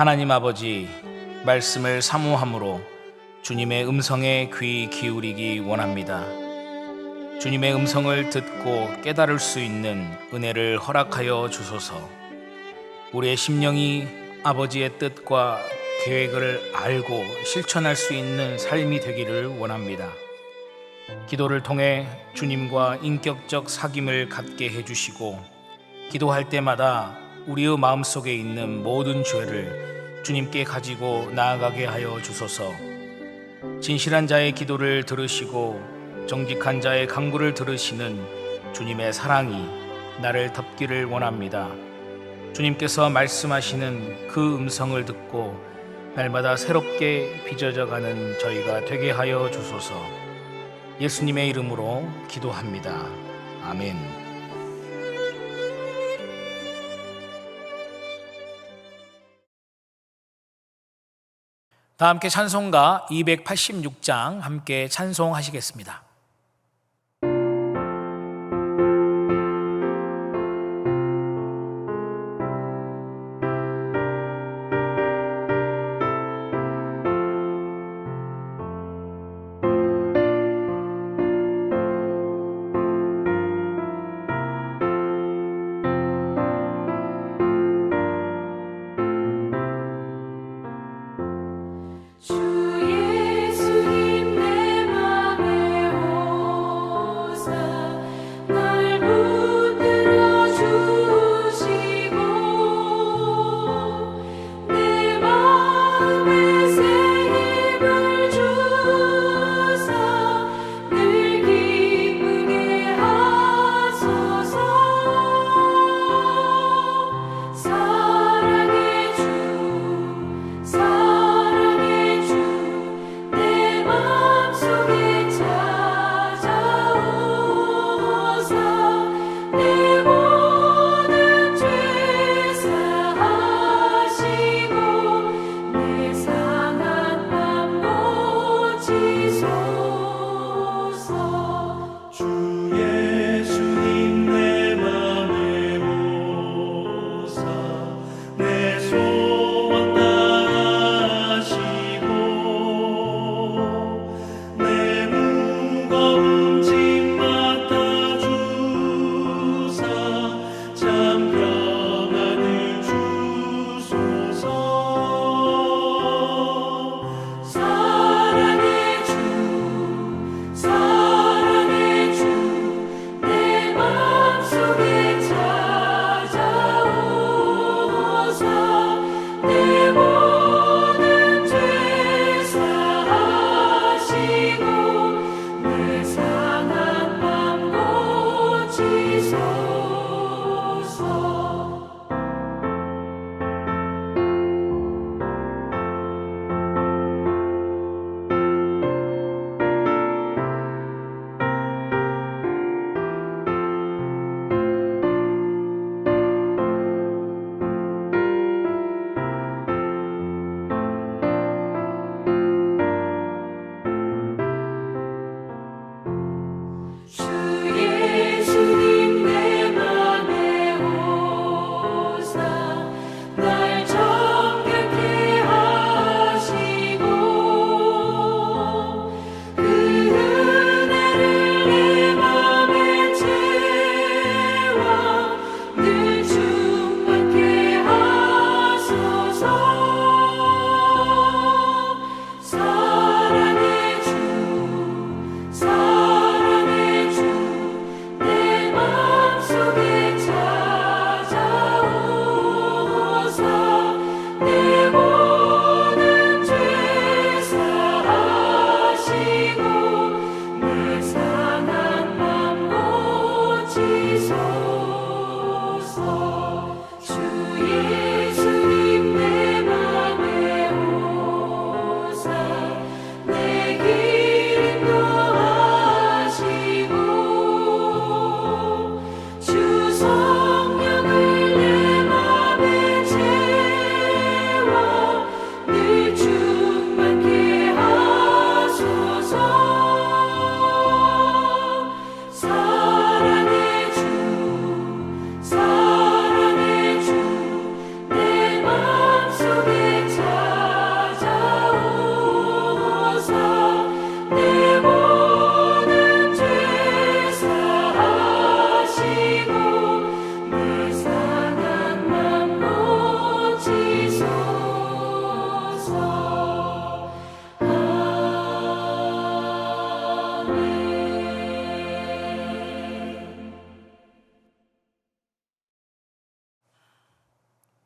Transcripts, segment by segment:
하나님 아버지, 말씀을 사모함으로 주님의 음성에 귀 기울이기 원합니다. 주님의 음성을 듣고 깨달을 수 있는 은혜를 허락하여 주소서. 우리의 심령이 아버지의 뜻과 계획을 알고 실천할 수 있는 삶이 되기를 원합니다. 기도를 통해 주님과 인격적 사귐을 갖게 해주시고, 기도할 때마다 우리의 마음속에 있는 모든 죄를 주님께 가지고 나아가게 하여 주소서. 진실한 자의 기도를 들으시고 정직한 자의 간구를 들으시는 주님의 사랑이 나를 덮기를 원합니다. 주님께서 말씀하시는 그 음성을 듣고 날마다 새롭게 빚어져가는 저희가 되게 하여 주소서. 예수님의 이름으로 기도합니다. 아멘. 다 함께 찬송가 286장 함께 찬송하시겠습니다. 주 예수님 내 맘에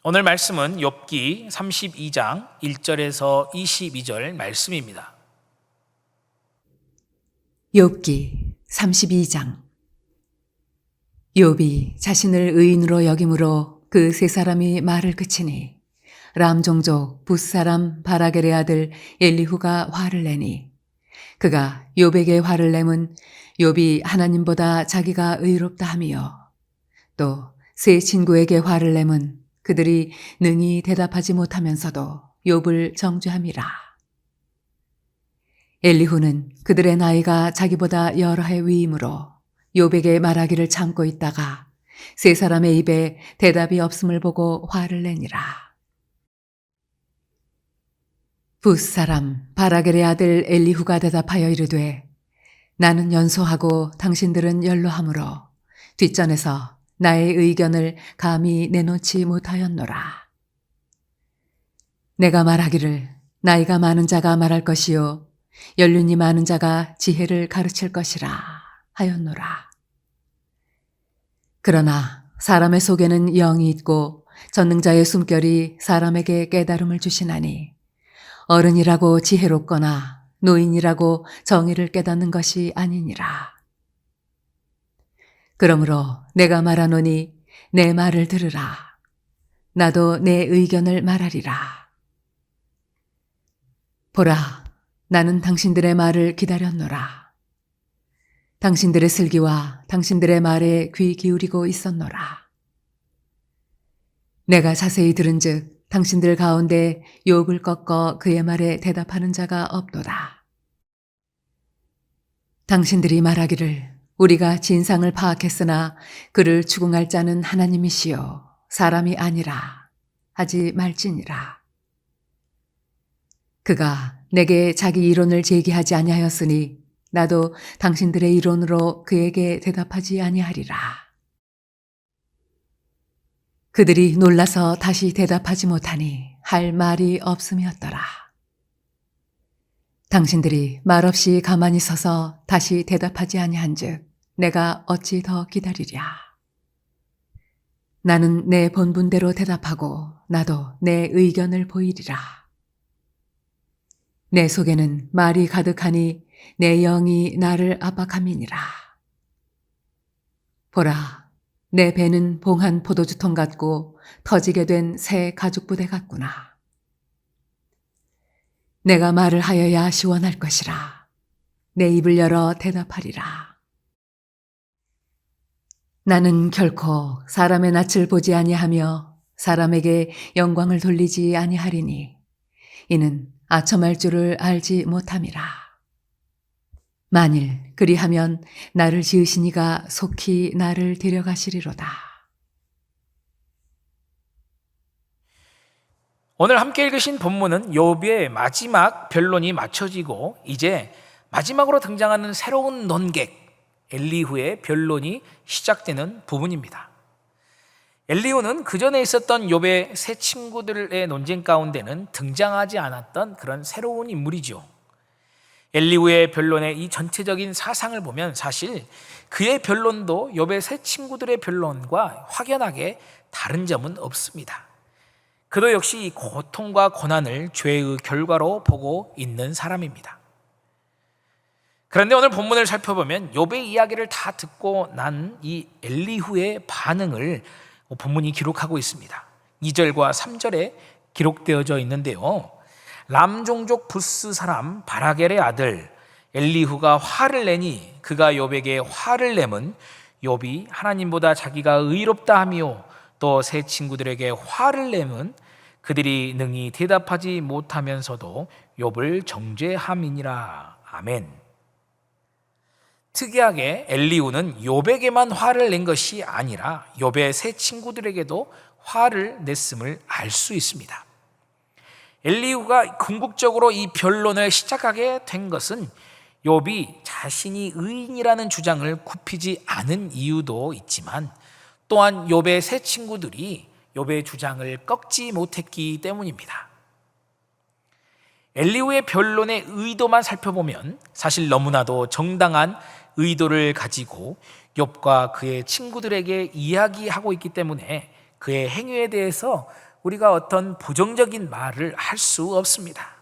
오늘 말씀은 욥기 32장 1절에서 22절 말씀입니다. 욥기 32장. 욥이 자신을 의인으로 여김으로 그 세 사람이 말을 그치니 람 종족 붓 사람 바라겔의 아들 엘리후가 화를 내니 그가 욥에게 화를 내면 욥이 하나님보다 자기가 의롭다 하며 또 세 친구에게 화를 내면 그들이 능히 대답하지 못하면서도 욥을 정죄함이라. 엘리후는 그들의 나이가 자기보다 여러 해 위이므로 욥에게 말하기를 참고 있다가 세 사람의 입에 대답이 없음을 보고 화를 내니라. 붓 사람 바라겔의 아들 엘리후가 대답하여 이르되 나는 연소하고 당신들은 연로하므로 뒷전에서 나의 의견을 감히 내놓지 못하였노라. 내가 말하기를 나이가 많은 자가 말할 것이요 연륜이 많은 자가 지혜를 가르칠 것이라 하였노라. 그러나 사람의 속에는 영이 있고 전능자의 숨결이 사람에게 깨달음을 주시나니 어른이라고 지혜롭거나 노인이라고 정의를 깨닫는 것이 아니니라. 그러므로 내가 말하노니 내 말을 들으라. 나도 내 의견을 말하리라. 보라, 나는 당신들의 말을 기다렸노라. 당신들의 슬기와 당신들의 말에 귀 기울이고 있었노라. 내가 자세히 들은즉 당신들 가운데 욥을 꺾어 그의 말에 대답하는 자가 없도다. 당신들이 말하기를 우리가 진상을 파악했으나 그를 추궁할 자는 하나님이시요 사람이 아니라 하지 말지니라. 그가 내게 자기 이론을 제기하지 아니하였으니 나도 당신들의 이론으로 그에게 대답하지 아니하리라. 그들이 놀라서 다시 대답하지 못하니 할 말이 없음이었더라. 당신들이 말없이 가만히 서서 다시 대답하지 아니한즉 내가 어찌 더 기다리랴. 나는 내 본분대로 대답하고 나도 내 의견을 보이리라. 내 속에는 말이 가득하니 내 영이 나를 압박함이니라. 보라, 내 배는 봉한 포도주통 같고 터지게 된 새 가죽부대 같구나. 내가 말을 하여야 시원할 것이라. 내 입을 열어 대답하리라. 나는 결코 사람의 낯을 보지 아니하며 사람에게 영광을 돌리지 아니하리니 이는 아첨할 줄을 알지 못함이라. 만일 그리하면 나를 지으신 이가 속히 나를 데려가시리로다. 오늘 함께 읽으신 본문은 욥의 마지막 변론이 마쳐지고 이제 마지막으로 등장하는 새로운 논객 엘리후의 변론이 시작되는 부분입니다. 엘리후는 그전에 있었던 욥의 세 친구들의 논쟁 가운데는 등장하지 않았던 그런 새로운 인물이죠. 엘리후의 변론의 이 전체적인 사상을 보면 사실 그의 변론도 욥의 세 친구들의 변론과 확연하게 다른 점은 없습니다. 그도 역시 이 고통과 고난을 죄의 결과로 보고 있는 사람입니다. 그런데 오늘 본문을 살펴보면 욥의 이야기를 다 듣고 난 이 엘리후의 반응을 본문이 기록하고 있습니다. 2절과 3절에 기록되어져 있는데요. 람 종족 부스 사람 바라겔의 아들 엘리후가 화를 내니 그가 욥에게 화를 내면 욥이 하나님보다 자기가 의롭다 하며 또 세 친구들에게 화를 내면 그들이 능히 대답하지 못하면서도 욥을 정죄함이니라. 아멘. 특이하게 엘리후는 욥에게만 화를 낸 것이 아니라 욥의 세 친구들에게도 화를 냈음을 알 수 있습니다. 엘리후가 궁극적으로 이 변론을 시작하게 된 것은 욥이 자신이 의인이라는 주장을 굽히지 않은 이유도 있지만 또한 욥의 세 친구들이 욥의 주장을 꺾지 못했기 때문입니다. 엘리후의 변론의 의도만 살펴보면 사실 너무나도 정당한 의도를 가지고 욥과 그의 친구들에게 이야기하고 있기 때문에 그의 행위에 대해서 우리가 어떤 부정적인 말을 할 수 없습니다.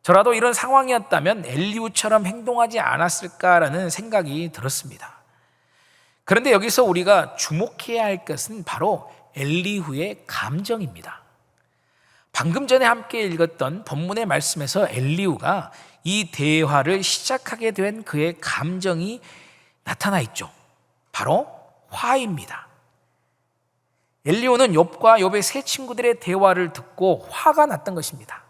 저라도 이런 상황이었다면 엘리후처럼 행동하지 않았을까라는 생각이 들었습니다. 그런데 여기서 우리가 주목해야 할 것은 바로 엘리후의 감정입니다. 방금 전에 함께 읽었던 본문의 말씀에서 엘리후가 이 대화를 시작하게 된 그의 감정이 나타나 있죠. 바로 화입니다. 엘리후는 욥과 욥의 세 친구들의 대화를 듣고 화가 났던 것입니다.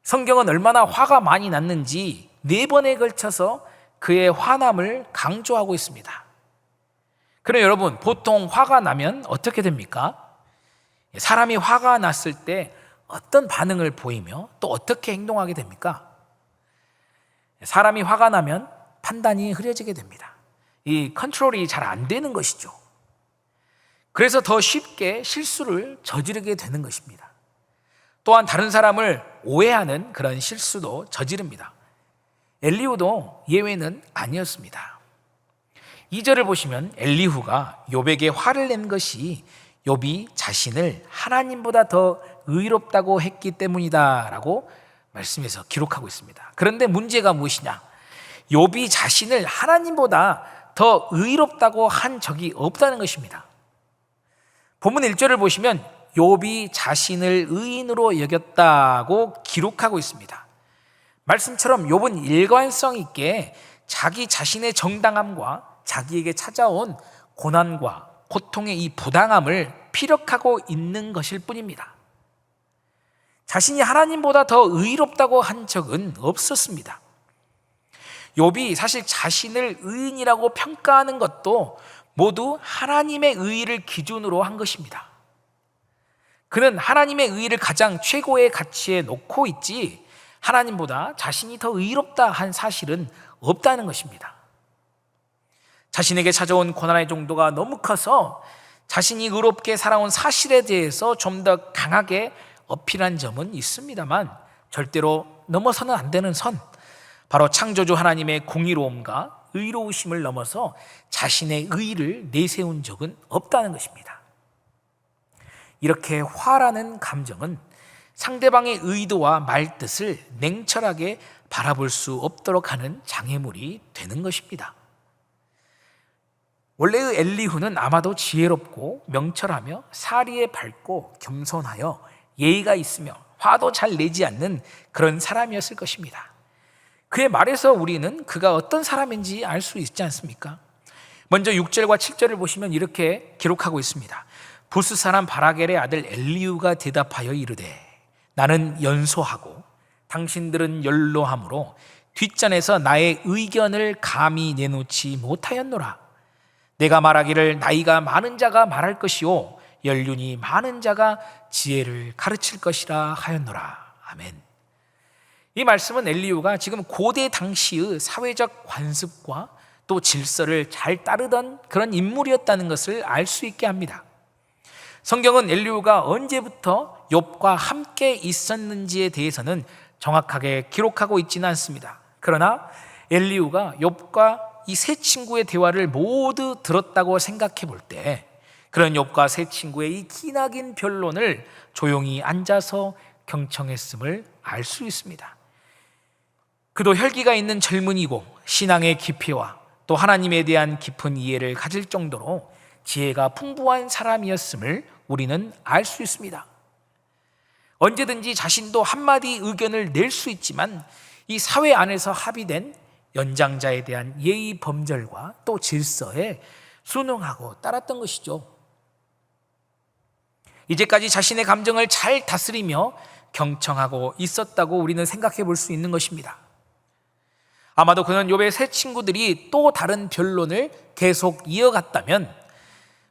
성경은 얼마나 화가 많이 났는지 4번에 걸쳐서 그의 화남을 강조하고 있습니다. 그럼 여러분, 보통 화가 나면 어떻게 됩니까? 사람이 화가 났을 때 어떤 반응을 보이며 또 어떻게 행동하게 됩니까? 사람이 화가 나면 판단이 흐려지게 됩니다. 이 컨트롤이 잘 안 되는 것이죠. 그래서 더 쉽게 실수를 저지르게 되는 것입니다. 또한 다른 사람을 오해하는 그런 실수도 저지릅니다. 엘리후도 예외는 아니었습니다. 2절을 보시면 엘리후가 욥에게 화를 낸 것이 욥이 자신을 하나님보다 더 의롭다고 했기 때문이다라고 말씀해서 기록하고 있습니다. 그런데 문제가 무엇이냐? 욥이 자신을 하나님보다 더 의롭다고 한 적이 없다는 것입니다. 본문 1절을 보시면 욥이 자신을 의인으로 여겼다고 기록하고 있습니다. 말씀처럼 욥은 일관성 있게 자기 자신의 정당함과 자기에게 찾아온 고난과 고통의 이 부당함을 피력하고 있는 것일 뿐입니다. 자신이 하나님보다 더 의롭다고 한 적은 없었습니다. 욥이 사실 자신을 의인이라고 평가하는 것도 모두 하나님의 의의를 기준으로 한 것입니다. 그는 하나님의 의의를 가장 최고의 가치에 놓고 있지 하나님보다 자신이 더 의롭다 한 사실은 없다는 것입니다. 자신에게 찾아온 고난의 정도가 너무 커서 자신이 의롭게 살아온 사실에 대해서 좀 더 강하게 어필한 점은 있습니다만 절대로 넘어서는 안 되는 선, 바로 창조주 하나님의 공의로움과 의로우심을 넘어서 자신의 의의를 내세운 적은 없다는 것입니다. 이렇게 화라는 감정은 상대방의 의도와 말뜻을 냉철하게 바라볼 수 없도록 하는 장애물이 되는 것입니다. 원래의 엘리후는 아마도 지혜롭고 명철하며 사리에 밝고 겸손하여 예의가 있으며 화도 잘 내지 않는 그런 사람이었을 것입니다. 그의 말에서 우리는 그가 어떤 사람인지 알 수 있지 않습니까? 먼저 6절과 7절을 보시면 이렇게 기록하고 있습니다. 부스 사람 바라겔의 아들 엘리후가 대답하여 이르되 나는 연소하고 당신들은 연로함으로 뒷전에서 나의 의견을 감히 내놓지 못하였노라. 내가 말하기를 나이가 많은 자가 말할 것이요 연륜이 많은 자가 지혜를 가르칠 것이라 하였노라. 아멘. 이 말씀은 엘리후가 지금 고대 당시의 사회적 관습과 또 질서를 잘 따르던 그런 인물이었다는 것을 알 수 있게 합니다. 성경은 엘리후가 언제부터 욥과 함께 있었는지에 대해서는 정확하게 기록하고 있지는 않습니다. 그러나 엘리후가 욥과 이 세 친구의 대화를 모두 들었다고 생각해 볼 때 그런 욥과 세 친구의 이 기나긴 변론을 조용히 앉아서 경청했음을 알 수 있습니다. 그도 혈기가 있는 젊은이고 신앙의 깊이와 또 하나님에 대한 깊은 이해를 가질 정도로 지혜가 풍부한 사람이었음을 우리는 알 수 있습니다. 언제든지 자신도 한마디 의견을 낼 수 있지만 이 사회 안에서 합의된 연장자에 대한 예의 범절과 또 질서에 순응하고 따랐던 것이죠. 이제까지 자신의 감정을 잘 다스리며 경청하고 있었다고 우리는 생각해 볼 수 있는 것입니다. 아마도 그는 욥의 세 친구들이 또 다른 변론을 계속 이어갔다면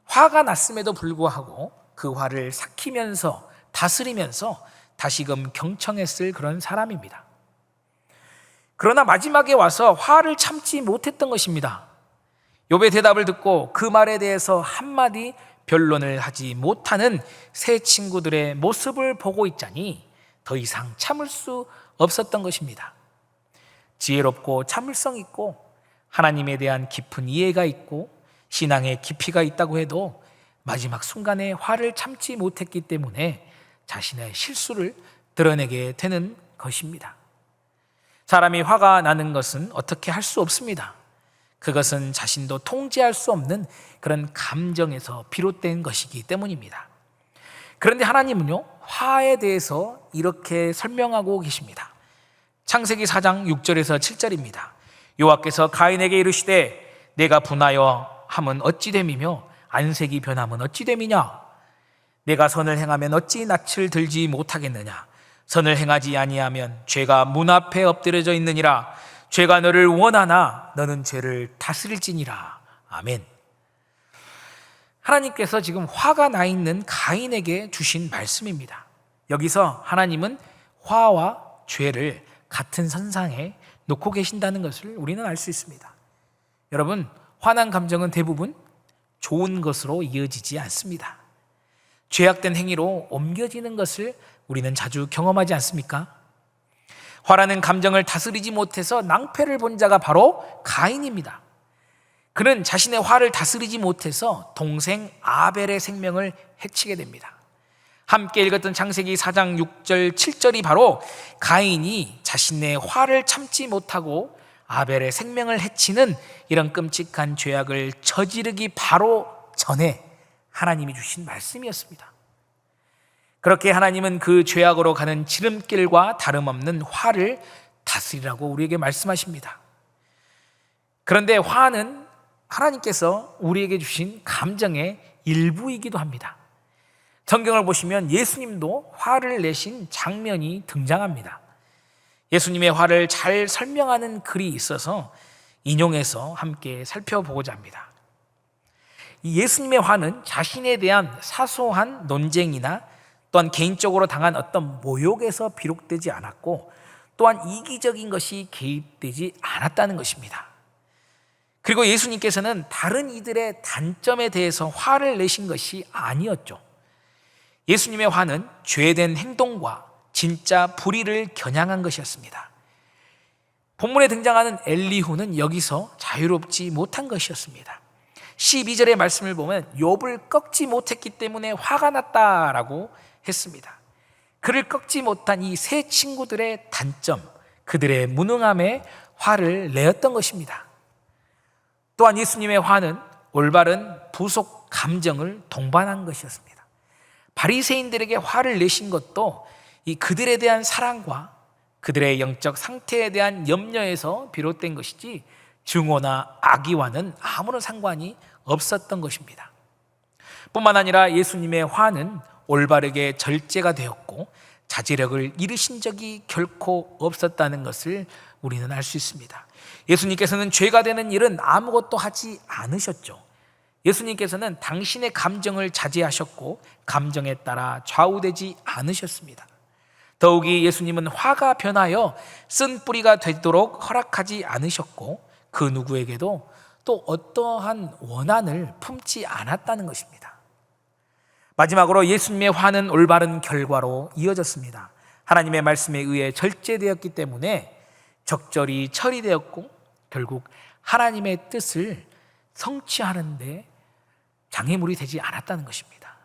화가 났음에도 불구하고 그 화를 삭히면서 다스리면서 다시금 경청했을 그런 사람입니다. 그러나 마지막에 와서 화를 참지 못했던 것입니다. 욥의 대답을 듣고 그 말에 대해서 한마디 변론을 하지 못하는 세 친구들의 모습을 보고 있자니 더 이상 참을 수 없었던 것입니다. 지혜롭고 참을성 있고 하나님에 대한 깊은 이해가 있고 신앙의 깊이가 있다고 해도 마지막 순간에 화를 참지 못했기 때문에 자신의 실수를 드러내게 되는 것입니다. 사람이 화가 나는 것은 어떻게 할 수 없습니다. 그것은 자신도 통제할 수 없는 그런 감정에서 비롯된 것이기 때문입니다. 그런데 하나님은요, 화에 대해서 이렇게 설명하고 계십니다. 창세기 4장 6절에서 7절입니다. 여호와께서 가인에게 이르시되 내가 분하여 함은 어찌 됨이며 안색이 변함은 어찌 됨이냐? 내가 선을 행하면 어찌 낯을 들지 못하겠느냐? 선을 행하지 아니하면 죄가 문 앞에 엎드려져 있느니라. 죄가 너를 원하나 너는 죄를 다스릴지니라. 아멘. 하나님께서 지금 화가 나 있는 가인에게 주신 말씀입니다. 여기서 하나님은 화와 죄를 같은 선상에 놓고 계신다는 것을 우리는 알 수 있습니다. 여러분, 화난 감정은 대부분 좋은 것으로 이어지지 않습니다. 죄악된 행위로 옮겨지는 것을 우리는 자주 경험하지 않습니까? 화라는 감정을 다스리지 못해서 낭패를 본 자가 바로 가인입니다. 그는 자신의 화를 다스리지 못해서 동생 아벨의 생명을 해치게 됩니다. 함께 읽었던 창세기 4장 6절 7절이 바로 가인이 자신의 화를 참지 못하고 아벨의 생명을 해치는 이런 끔찍한 죄악을 저지르기 바로 전에 하나님이 주신 말씀이었습니다. 그렇게 하나님은 그 죄악으로 가는 지름길과 다름없는 화를 다스리라고 우리에게 말씀하십니다. 그런데 화는 하나님께서 우리에게 주신 감정의 일부이기도 합니다. 성경을 보시면 예수님도 화를 내신 장면이 등장합니다. 예수님의 화를 잘 설명하는 글이 있어서 인용해서 함께 살펴보고자 합니다. 이 예수님의 화는 자신에 대한 사소한 논쟁이나 또한 개인적으로 당한 어떤 모욕에서 비롯되지 않았고, 또한 이기적인 것이 개입되지 않았다는 것입니다. 그리고 예수님께서는 다른 이들의 단점에 대해서 화를 내신 것이 아니었죠. 예수님의 화는 죄된 행동과 진짜 불의를 겨냥한 것이었습니다. 본문에 등장하는 엘리후는 여기서 자유롭지 못한 것이었습니다. 12절의 말씀을 보면 욥을 꺾지 못했기 때문에 화가 났다라고 했습니다. 그를 꺾지 못한 이 세 친구들의 단점, 그들의 무능함에 화를 내었던 것입니다. 또한 예수님의 화는 올바른 부속 감정을 동반한 것이었습니다. 바리새인들에게 화를 내신 것도 이 그들에 대한 사랑과 그들의 영적 상태에 대한 염려에서 비롯된 것이지 증오나 악의와는 아무런 상관이 없었던 것입니다. 뿐만 아니라 예수님의 화는 올바르게 절제가 되었고 자제력을 잃으신 적이 결코 없었다는 것을 우리는 알 수 있습니다. 예수님께서는 죄가 되는 일은 아무것도 하지 않으셨죠. 예수님께서는 당신의 감정을 자제하셨고 감정에 따라 좌우되지 않으셨습니다. 더욱이 예수님은 화가 변하여 쓴 뿌리가 되도록 허락하지 않으셨고 그 누구에게도 또 어떠한 원한을 품지 않았다는 것입니다. 마지막으로 예수님의 화는 올바른 결과로 이어졌습니다. 하나님의 말씀에 의해 절제되었기 때문에 적절히 처리되었고 결국 하나님의 뜻을 성취하는 데 장애물이 되지 않았다는 것입니다.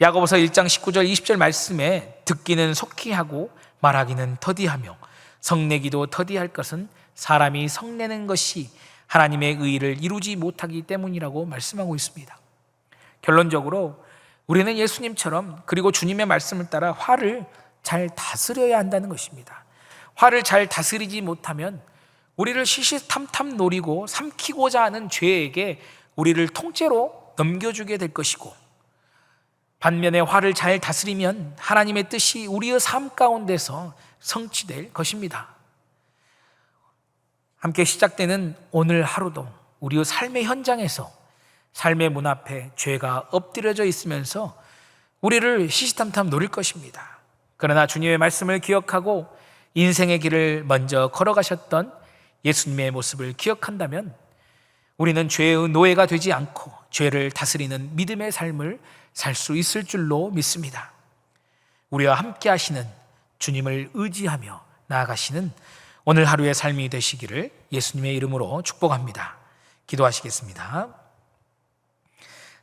야고보서 1장 19절 20절 말씀에 듣기는 속히 하고 말하기는 더디하며 성내기도 더디할 것은 사람이 성내는 것이 하나님의 의의를 이루지 못하기 때문이라고 말씀하고 있습니다. 결론적으로 우리는 예수님처럼 그리고 주님의 말씀을 따라 화를 잘 다스려야 한다는 것입니다. 화를 잘 다스리지 못하면 우리를 시시탐탐 노리고 삼키고자 하는 죄에게 우리를 통째로 넘겨주게 될 것이고, 반면에 화를 잘 다스리면 하나님의 뜻이 우리의 삶 가운데서 성취될 것입니다. 함께 시작되는 오늘 하루도 우리의 삶의 현장에서 삶의 문 앞에 죄가 엎드려져 있으면서 우리를 시시탐탐 노릴 것입니다. 그러나 주님의 말씀을 기억하고 인생의 길을 먼저 걸어가셨던 예수님의 모습을 기억한다면 우리는 죄의 노예가 되지 않고 죄를 다스리는 믿음의 삶을 살 수 있을 줄로 믿습니다. 우리와 함께 하시는 주님을 의지하며 나아가시는 오늘 하루의 삶이 되시기를 예수님의 이름으로 축복합니다. 기도하시겠습니다.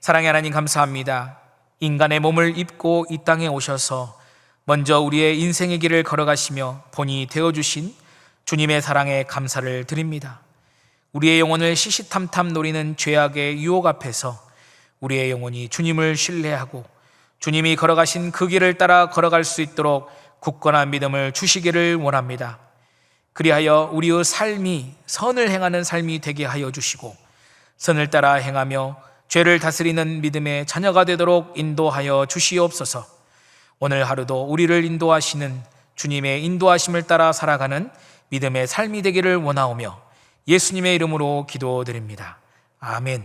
사랑의 하나님 감사합니다. 인간의 몸을 입고 이 땅에 오셔서 먼저 우리의 인생의 길을 걸어가시며 본이 되어주신 주님의 사랑에 감사를 드립니다. 우리의 영혼을 시시탐탐 노리는 죄악의 유혹 앞에서 우리의 영혼이 주님을 신뢰하고 주님이 걸어가신 그 길을 따라 걸어갈 수 있도록 굳건한 믿음을 주시기를 원합니다. 그리하여 우리의 삶이 선을 행하는 삶이 되게 하여 주시고 선을 따라 행하며 죄를 다스리는 믿음의 자녀가 되도록 인도하여 주시옵소서. 오늘 하루도 우리를 인도하시는 주님의 인도하심을 따라 살아가는 믿음의 삶이 되기를 원하오며 예수님의 이름으로 기도드립니다. 아멘.